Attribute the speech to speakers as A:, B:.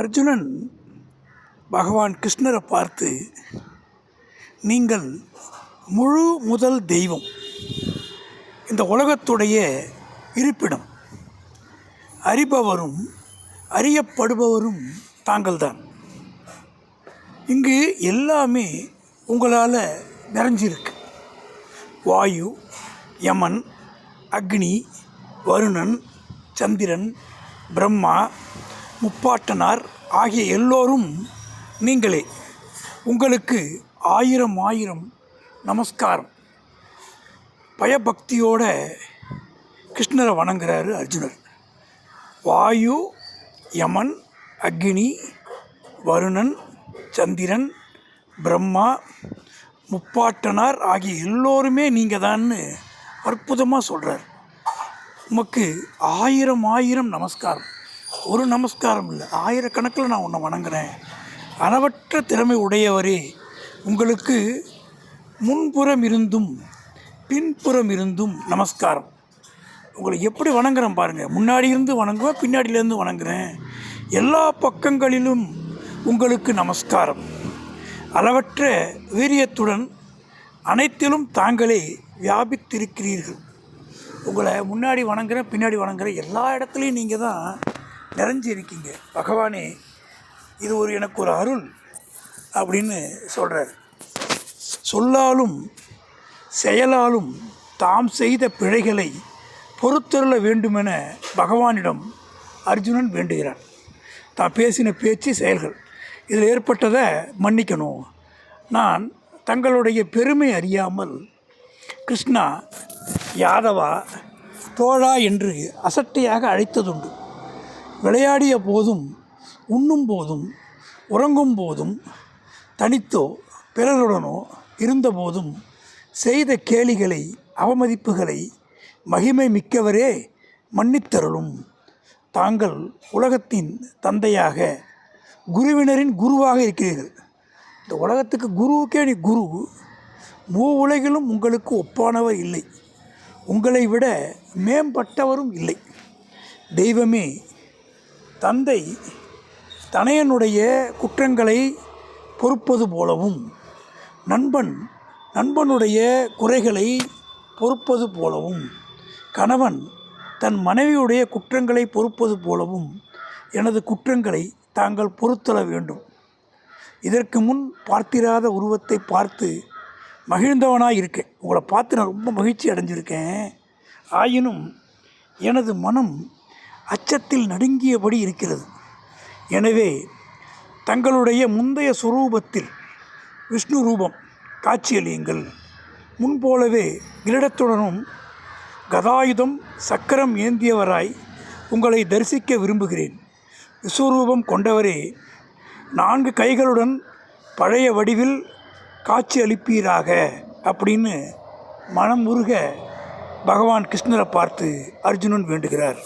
A: அர்ஜுனன் பகவான் கிருஷ்ணரை பார்த்து, நீங்கள் முழு முதல் தெய்வம், இந்த உலகத்துடைய இருப்பிடம், அறிபவரும் அறியப்படுபவரும் தாங்கள்தான். இங்கு எல்லாமே உங்களால் நிறைஞ்சிருக்கு. வாயு, யமன், அக்னி, வருணன், சந்திரன், பிரம்மா, முப்பாட்டனார் ஆகிய எல்லோரும் நீங்களே. உங்களுக்கு ஆயிரம் ஆயிரம் நமஸ்காரம். பயபக்தியோட கிருஷ்ணரை வணங்குறாரு அர்ஜுனர். வாயு, யமன், அக்னி, வருணன், சந்திரன், பிரம்மா, முப்பாட்டனார் ஆகிய எல்லோருமே நீங்கள் தான்னு அற்புதமாக சொல்கிறார். உமக்கு ஆயிரம் ஆயிரம் நமஸ்காரம். ஒரு நமஸ்காரம் இல்லை, ஆயிரக்கணக்கில் நான் உன்னை வணங்குறேன். அளவற்ற திறமை உடையவரே, உங்களுக்கு முன்புறம் இருந்தும் பின்புறம் இருந்தும் நமஸ்காரம். உங்களை எப்படி வணங்குறேன் பாருங்கள். முன்னாடி இருந்து வணங்குவேன், பின்னாடியிலேருந்து வணங்குறேன். எல்லா பக்கங்களிலும் உங்களுக்கு நமஸ்காரம். அளவற்ற வீரியத்துடன் அனைத்திலும் தாங்களே வியாபித்திருக்கிறீர்கள். உங்களை முன்னாடி வணங்குறேன், பின்னாடி வணங்குறேன், எல்லா இடத்துலையும் நீங்கள் தான் நிறைஞ்சி இருக்கீங்க. பகவானே, இது எனக்கு ஒரு அருள் அப்படின்னு சொல்கிறார். சொல்லாலும் செயலாலும் தாம் செய்த பிழைகளை பொறுத்தருள வேண்டுமென பகவானிடம் அர்ஜுனன் வேண்டுகிறான். தான் பேசின பேச்சு, செயல்கள், இதில் ஏற்பட்டதை மன்னிக்கணும். நான் தங்களுடைய பெருமை அறியாமல் கிருஷ்ணா, யாதவா, தோழா என்று அசட்டையாக அழைத்ததுண்டு. விளையாடிய போதும், உண்ணும் போதும், உறங்கும் போதும், தனித்தோ பிறருடனோ இருந்தபோதும் செய்த கேலிகளை, அவமதிப்புகளை மகிமை மிக்கவரே மன்னித்தருளும். தாங்கள் உலகத்தின் தந்தையாக, குருவினரின் குருவாக இருக்கிறீர்கள். இந்த உலகத்துக்கு குருவுக்கே நீ குரு. உலகிலும் உங்களுக்கு ஒப்பானவர் இல்லை, உங்களை விட மேம்பட்டவரும் இல்லை. தெய்வமே, தந்தை தனையனுடைய குற்றங்களை பொறுப்பது போலவும், நண்பன் நண்பனுடைய குறைகளை பொறுப்பது போலவும், கணவன் தன் மனைவியுடைய குற்றங்களை பொறுப்பது போலவும் எனது குற்றங்களை தாங்கள் பொறுத்தல வேண்டும். இதற்கு முன் பார்த்திராத உருவத்தை பார்த்து மகிழ்ந்தவனாக இருக்கேன். உங்களை பார்த்து நான் ரொம்ப மகிழ்ச்சி அடைஞ்சிருக்கேன். ஆயினும் எனது மனம் அச்சத்தில் நடுங்கியபடி இருக்கிறது. எனவே தங்களுடைய முந்தைய சுரூபத்தில் விஷ்ணு ரூபம் காட்சியளியுங்கள். முன்போலவே கிரீடத்துடனும் கதாயுதம் சக்கரம் ஏந்தியவராய் உங்களை தரிசிக்க விரும்புகிறேன். விஸ்வரூபம் கொண்டவரே, 4 கைகளுடன் பழைய வடிவில் காட்சி அளிப்பீராக அப்படின்னு மனம் உருக பகவான் கிருஷ்ணரை பார்த்து அர்ஜுனன் வேண்டுகிறார்.